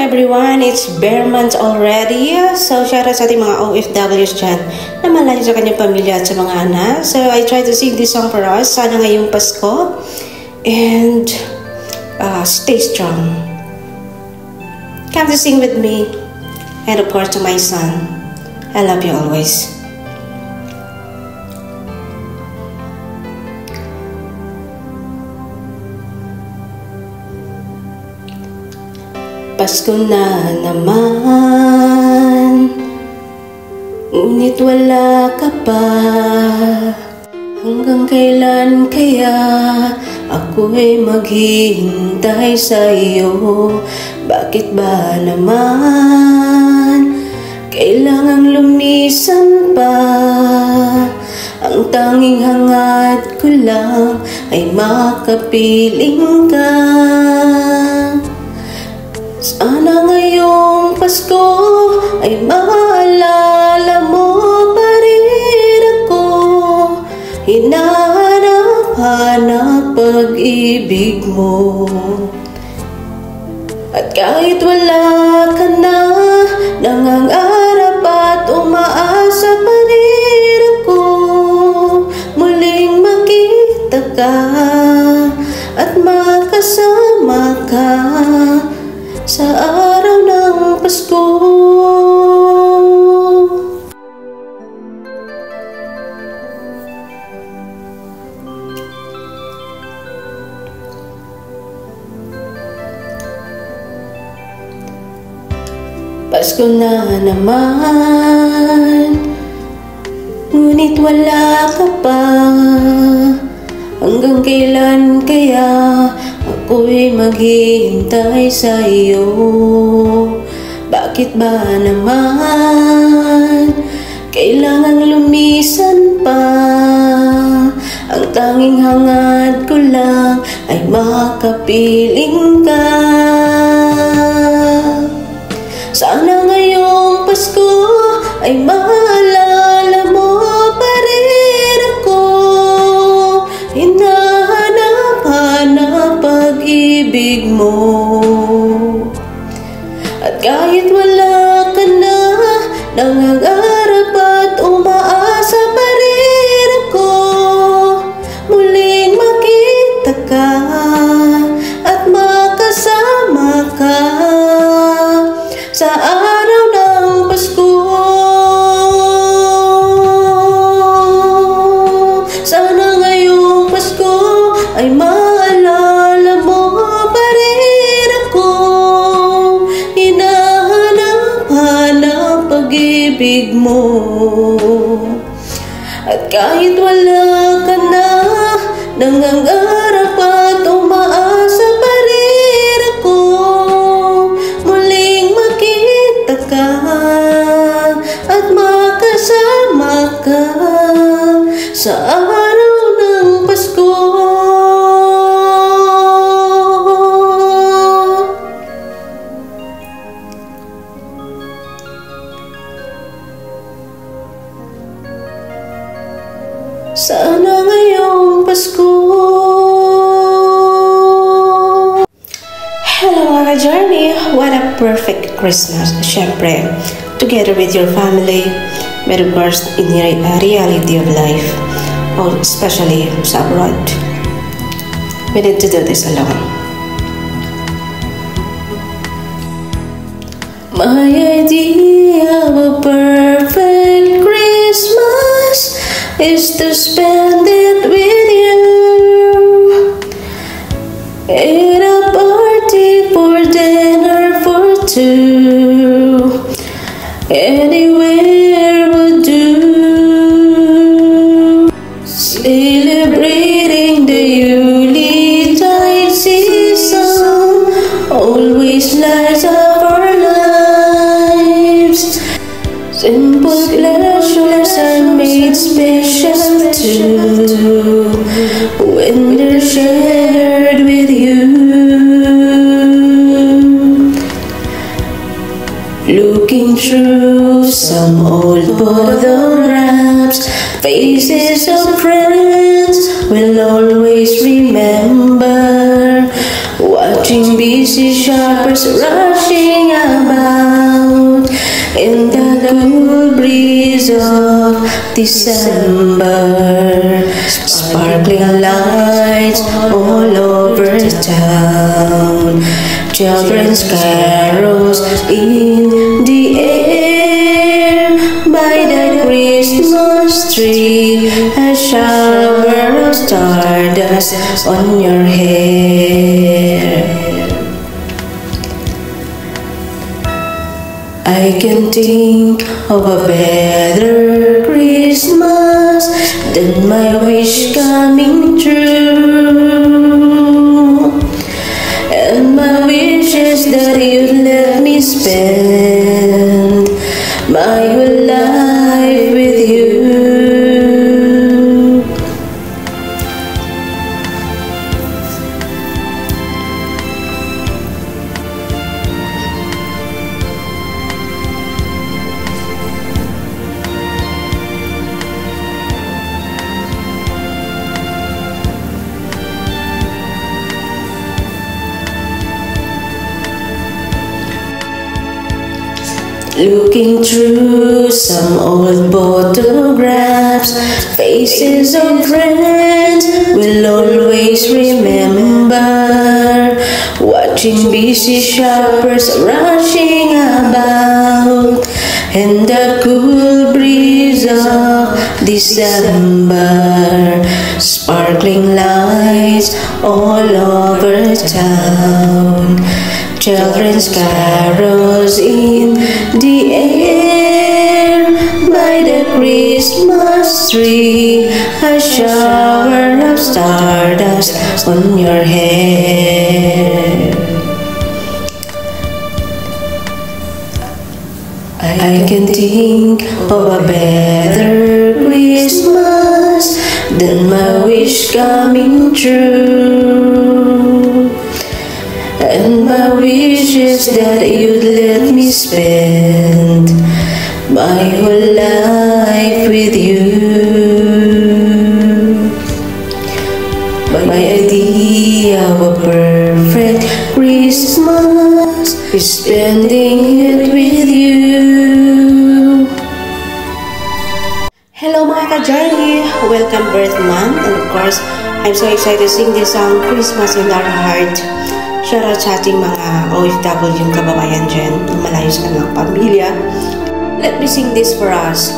everyone! It's bare months already. So, shoutout sa ating mga OFWs dyan na malayo sa kanyang pamilya at sa mga anak. So, I try to sing this song for us. Sana ngayong Pasko. And, stay strong. Come to sing with me. And of course, to my son. I love you always. Pasko na naman, ngunit wala ka pa. Hanggang kailan kaya ako'y maghihintay sa iyo? Bakit ba naman kailangang lumisan pa? Ang tanging hangad ko lang ay makapiling ka. Sana ngayong Pasko ay maalala mo pa rin ako. Hinahanap-hanap pag-ibig mo. At kahit wala ka na, nangangarap at umaasa pa rin ako. Muling makita ka at makasama ka sa araw ng Pasko. Pasko na naman, ngunit wala ka pa. Hanggang kailan kaya ako'y maghihintay sa iyo? Bakit ba naman kailangang lumisan pa? Ang tanging hangad ko lang ay makapiling ka. Sana ngayong Pasko ay maalala mo pa rin ako. Hinahanap-hanap pag-ibig mo. At kahit wala ka na, nangangarap at umaasa pa rin ako. Muling makita ka at makasama ka sa araw ng Pasko. Sana ngayong Pasko ay maalala mo pa rin ako. Hinahanap-hanap pag-ibig mo. At kahit wala ka na, nangangarap at umaasa pa rin ako. Muling makita ka at makasama ka sa araw ng Pasko. Sana ngayong Pasko. Hello mga journey! What a perfect Christmas! Siyempre, together with your family, but of course, in the reality of life, or especially sa abroad. We need to do this alone. My idea of a perfect Christmas is to spend it with you in a party for dinner for two. Anywhere would do. Celebrating the Yuletide season always lights up our lives. Simple pleasures are made special too when they're shared with you. Looking through some old photo wraps, faces of friends we'll always remember. watching busy shoppers rushing about in the cool breeze of December. Sparkling lights all over town, children's carols in the air. By the Christmas tree, a shower of stardust on your hair. I can think of a better Christmas than my wish coming true. And my wish is that you'd let me spend my whole life with you. Looking through some old photographs, faces of friends we'll always remember. Watching busy shoppers rushing about in the cool breeze of December. Sparkling lights all over town, children's carols in the air. By the Christmas tree, a shower of stardust on your hair. I can think of a better Christmas than my wish coming true. And my wish is that you'd let me spend my whole life with you. My idea of a perfect Christmas is spending it with you. Hello mga ka-journey! Welcome birth month, and of course, I'm so excited to sing this song, Christmas in Our Heart. Shoutout sa ating mga OFW yung kababayan dyan, malayo sa kanilang pamilya. Let me sing this for us.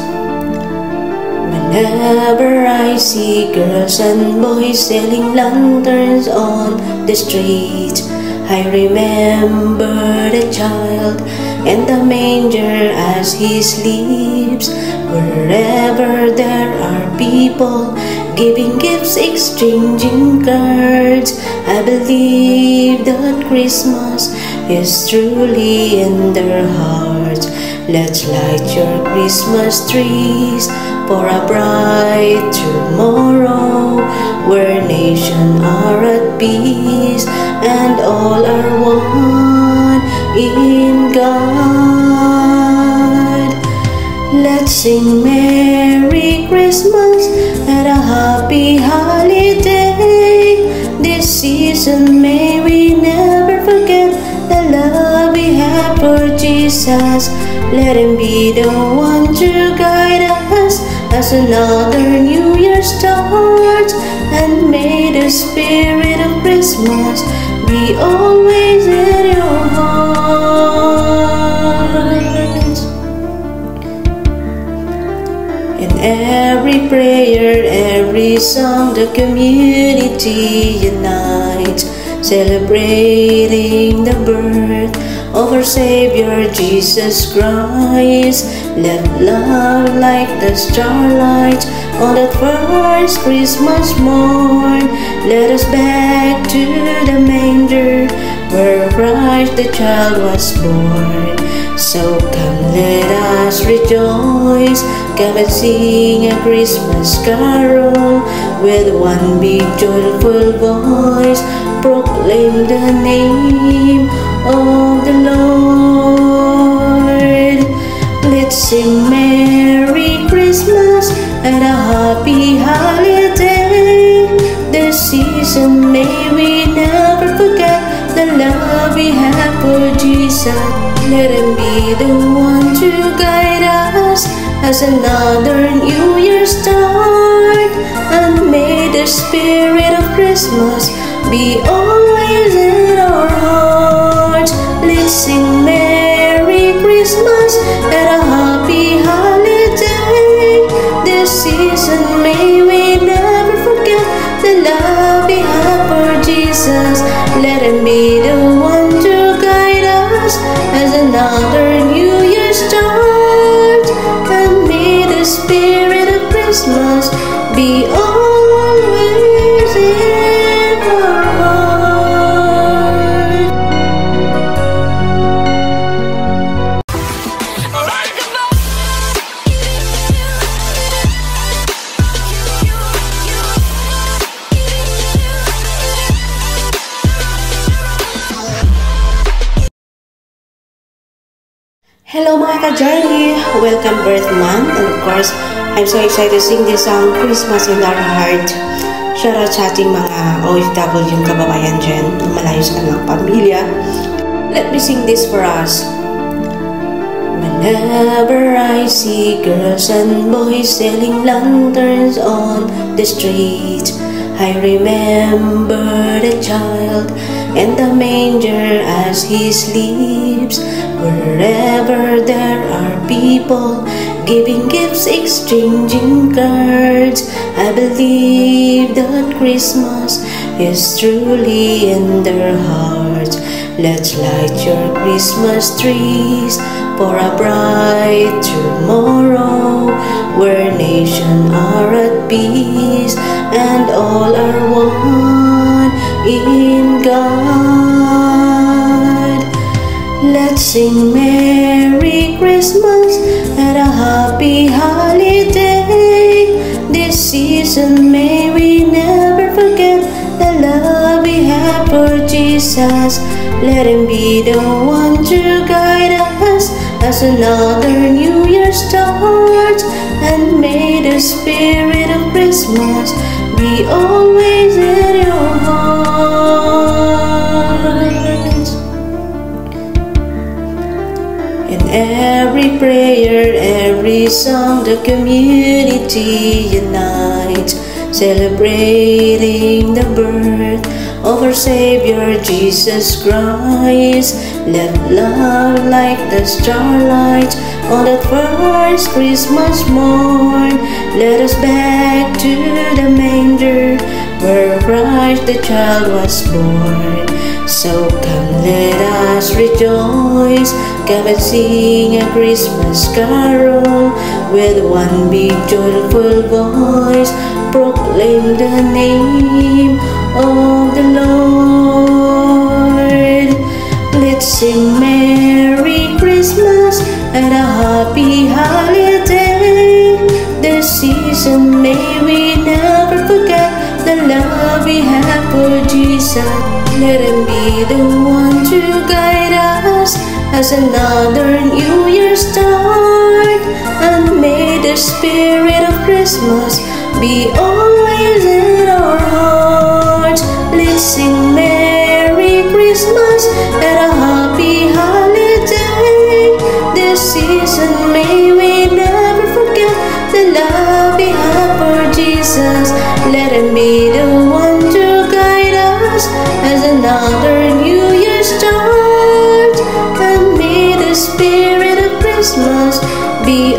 Whenever I see girls and boys selling lanterns on the street, I remember the child and the manger as he sleeps. Wherever there are people giving gifts, exchanging cards, I believe that Christmas is truly in their hearts. Let's light your Christmas trees for a bright tomorrow, where nations are at peace and all are one in God. Let's sing Merry Christmas and a happy holiday. This season may we never forget the love we have for Jesus. Let him be the one to guide us as another new year starts. And may the spirit of Christmas be always in your hearts. In every prayer, every song, the community unites, celebrating the birth of our Savior Jesus Christ. Let love like the starlight on that first Christmas morn. Let us back to the manger where Christ the child was born. So come, let us rejoice, come and sing a Christmas carol with one big joyful voice. Proclaim the name of the Lord. Let's sing Merry Christmas and a happy holiday. This season may we never forget Jesus. Let him be the one to guide us as another New Year start. And may the spirit of Christmas be always in our hearts. Let's sing Merry Christmas and a happy holiday. This season may we never forget the love we have for Jesus. Let him be the one to guide us as another New Year start. And may the spirit of Christmas be always in our heart. Hello mga ka-journey! Welcome birth month, and of course, I'm so excited to sing this song, Christmas in Our Heart. Shoutout sa ating mga OFW yung kababayan dyan, na malayo sa kanilang pamilya. Let me sing this for us. Whenever I see girls and boys selling lanterns on the street, I remember the child and the manger as he sleeps. Wherever there are people giving gifts, exchanging cards, I believe that Christmas is truly in their hearts. Let's light your Christmas trees for a bright tomorrow, where nations are at peace and all are one in God. Let's sing Merry Christmas and a happy holiday. This season may we never forget the love we have for Jesus. Let him be the one to guide us as another New Year starts. And may the spirit of Christmas be always in your hearts. In every prayer, every song, the community unites, celebrating the birth of our Savior Jesus Christ. Let love like the starlight on that first Christmas morn. Let us back to the manger where Christ the child was born. So come, let us rejoice, come and sing a Christmas carol with one big joyful voice. Proclaim the name of the Lord. Let's sing Merry Christmas and a happy holiday. This season may we never forget the love we have for Jesus. Let him be the one to guide us as another New Year start. And may the spirit of Christmas be always in our hearts. Let's sing Merry Christmas and a happy holiday. This season may we never forget the love we have for Jesus. Let him be the one to guide us as another New Year start. And may the spirit of Christmas be